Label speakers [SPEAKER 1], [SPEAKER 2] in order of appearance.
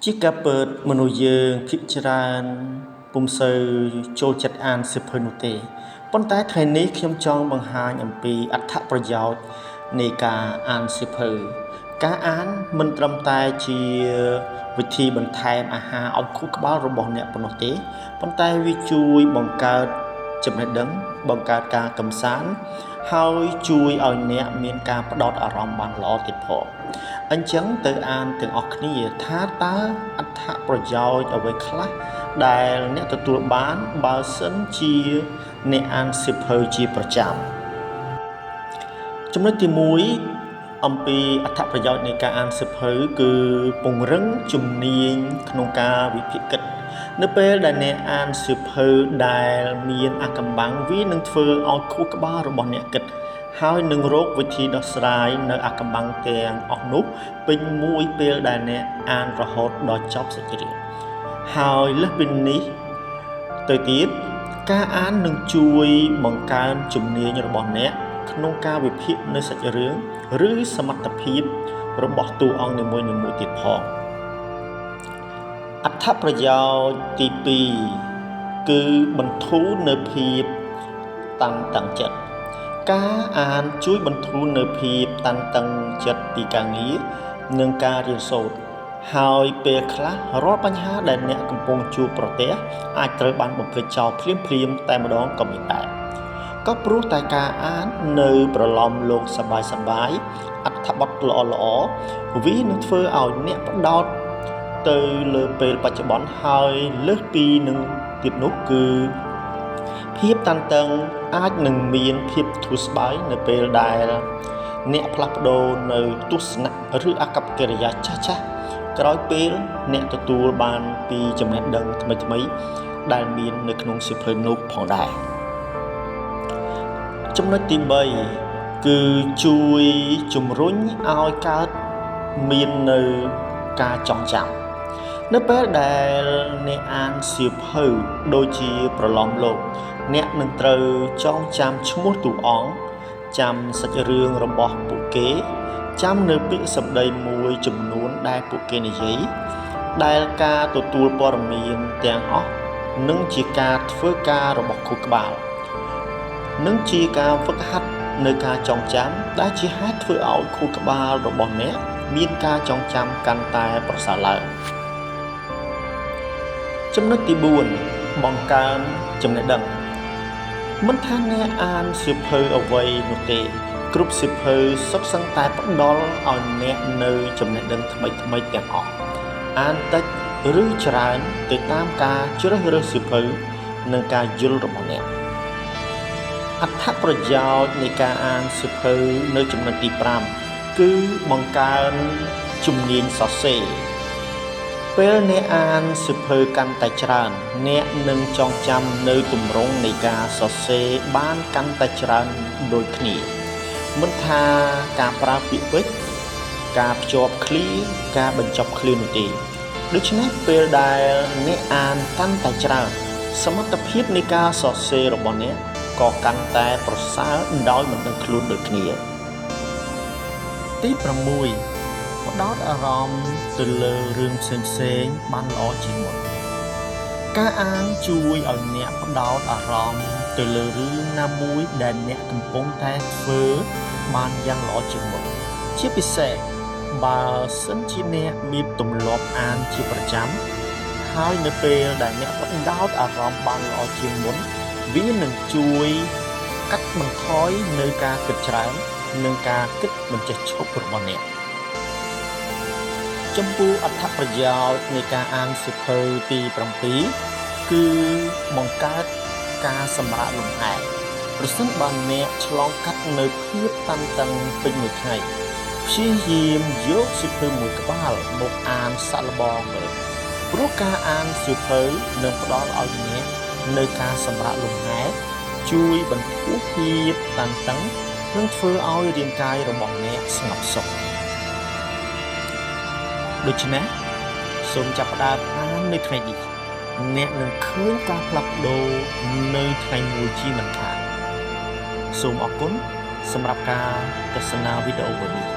[SPEAKER 1] ជាការពិតមនុស្សយើងភាគច្រើនពុំសូវចូលចិត្តអានសៀវភៅនោះទេប៉ុន្តែថ្ងៃនេះខ្ញុំចង់បង្ហាញអំពីអត្ថប្រយោជន៍នៃការអានសៀវភៅការអានមិនត្រឹមតែជាវិធីបន្ថែមអាហារឲ្យខួរក្បាលរបស់អ្នកប៉ុណ្ណោះទេប៉ុន្តែវាជួយបង្កើតចំណេះដឹងបង្កើតការកម្សាន្តហើយជួយឲ្យអ្នកមានការផ្ដោតអារម្មណ៍បានល្អទៀតផងអញ្ចឹងទៅអានទាំងអស់គ្នាថាតើអត្ថប្រយោជន៍អ្វីខ្លះដែលអ្នកទទួលបានបើសិនជាអ្នកអានសៀវភៅជាប្រចាំចំណុចទី1អំពីអត្ថប្រយោជន៍នៃការអានសៀវភៅគឺពង្រឹងជំនាញក្នុងការវិភាគគិតនៅពេលដែលអ្នកអានសៀវភៅដែលមានអាថ៌កំបាំងវានឹងធ្វើឲ្យខួរក្បាលរបស់អ្នកគិតហើយនឹងរកវិធីដោះស្រាយនៅអាថ៌កំបាំងទាំងអស់នោះពេញមួយពេលដែលអ្នកអានរហូតដល់ចប់សាច់រឿងហើយលើសពីនេះទៅទៀតការអាននឹងជួយបង្កើនជំនាញរបស់អ្នកក្នុងការវិភាគនៅសាច់រឿងឬសមត្ថភាពរបស់តួអង្គនីមួយៗទៀតផងអត្ថប្រយោជន៍ទី2គឺបន្ធូរនៅភាពតានតឹងចិត្តការអានជួយបន្ធូរនៅភាពតានតឹងចិត្តពីការងារនិងការរៀនសូត្រហើយពេលខ្លះរាល់បញ្ហាដែលអ្នកកំពុងជួបប្រទះអាចត្រូវបានបំភ្លេចចោលភ្លាមៗតែម្ដងក៏មានដែរក៏ព្រោះតែការអាននៅប្រឡំលោកសប្បាយៗអត្ថបទល្អៗវានឹងធ្វើឲ្យអ្នកផ្ដោតទៅលើពេលបច្ចុប្បន្នហើយលើសពីនឹងទៀតនោះគឺភាពតានតឹងអាចនឹងមានភាពធូរស្បើយនៅពេលដែលអ្នកផ្លាស់ប្ដូរនៅទស្សនៈឬអាកប្បកិរិយាចាស់ៗក្រោយពេលអ្នកទទួលបានពីចំណេះដឹងថ្មីៗដែលមាននៅក្នុងសៀវភៅនោះផងដែរចំណុចទី3គឺជួយជំរុញឲ្យកើតមាននៅការចងចាំនៅពេលដែលអ្នកអានសៀវភៅដូចជាប្រឡំលោកអ្នកនឹងត្រូវចងចាំឈ្មោះតួអង្គចាំសាច់រឿងរបស់ពួកគេចាំនៅពាក្យសម្ដីមួយចំនួនដែលពួកគេនិយាយដែលការទទួលព័ត៌មានទាំងអស់នឹងជាការធ្វើការរបស់ខួរក្បាលនឹងជាការហ្វឹកហាត់នៅការចងចាំដែលជាហេតុធ្វើឲ្យខួរក្បាលរបស់អ្នកមានការចងចាំកាន់តែប្រសើរឡើងចំណុចទី4បង្កើនចំណេះដឹងមិនថាអ្នកអានសៀវភៅអ្វីនោះទេគ្រប់សៀវភៅសុទ្ធសឹងតែផ្ដល់ឲ្យអ្នកនៅចំណេះដឹងថ្មីៗទាំងអស់អានតិចឬច្រើនទៅតាមការជ្រើសរើសសៀវភៅនិងការយល់របស់អ្នកអត្ថប្រយោជន៍នៃការអានសៀវភៅនៅចំណុចទី5គឺបង្កើនជំនាញសរសេរពេលអ្នកអានសៀវភៅកាន់តែច្រើនអ្នកនឹងចងចាំនៅទម្រង់នៃការសរសេរបានកាន់តែច្រើនដូចគ្នាមិនថាការប្រើពាក្យពេចន៍ការភ្ជាប់ឃ្លាការបញ្ចប់ឃ្លានោះទេដូច្នេះពេលដែលអ្នកអានកាន់តែច្រើនសមត្ថភាពនៃការសរសេររបស់អ្នកក៏កាន់តែប្រសើរដោយមិនដឹងខ្លួនដូចគ្នាទី6ផ្ដោតអារម្មណ៍ទៅលើរឿងផ្សេងៗបានល្អជាងមុនការអានជួយឲ្យអ្នកផ្ដោតអារម្មណ៍ទៅលើរឿងណាមួយដែលអ្នកកំពុងតែធ្វើបានយ៉ាងល្អជាងមុនជាពិសេសបើសិនជាអ្នកមានទម្លាប់អានជាប្រចាំហើយនៅពេលដែលអ្នកផ្ដោតអារម្មណ៍បានល្អជាងមុនវានឹងជួយកាត់បន្ថយនៅការគិតច្រើននិងការគិតមិនចេះឈប់របស់អ្នកចំពោះអត្ថប្រយោជន៍នៃការអានសៀវភៅទី7គឺបង្កើតការសម្រាកលំហែប្រសិនបើអ្នកឆ្លងកាត់នៅភាពតានតឹងពេញមួយថ្ងៃព្យាយាមយកសៀវភៅមួយក្បាលមកអានសាកល្បងមើលព្រោះការអានសៀវភៅនឹងផ្ដល់ឲ្យអ្នកនៅការសម្រាកលំហែជួយបន្ធូរភាពតានតឹងនិងធ្វើឲ្យរាងកាយរបស់អ្នកស្ងប់សុខដូច្នេះសូមចាប់ផ្ដើមអាននៅថ្ងៃនេះអ្នកនឹងឃើញការផ្លាស់ប្ដូរនៅថ្ងៃមួយជាមិនខានសូមអរគុណសម្រាប់ការទស្សនាវីដេអូនេះ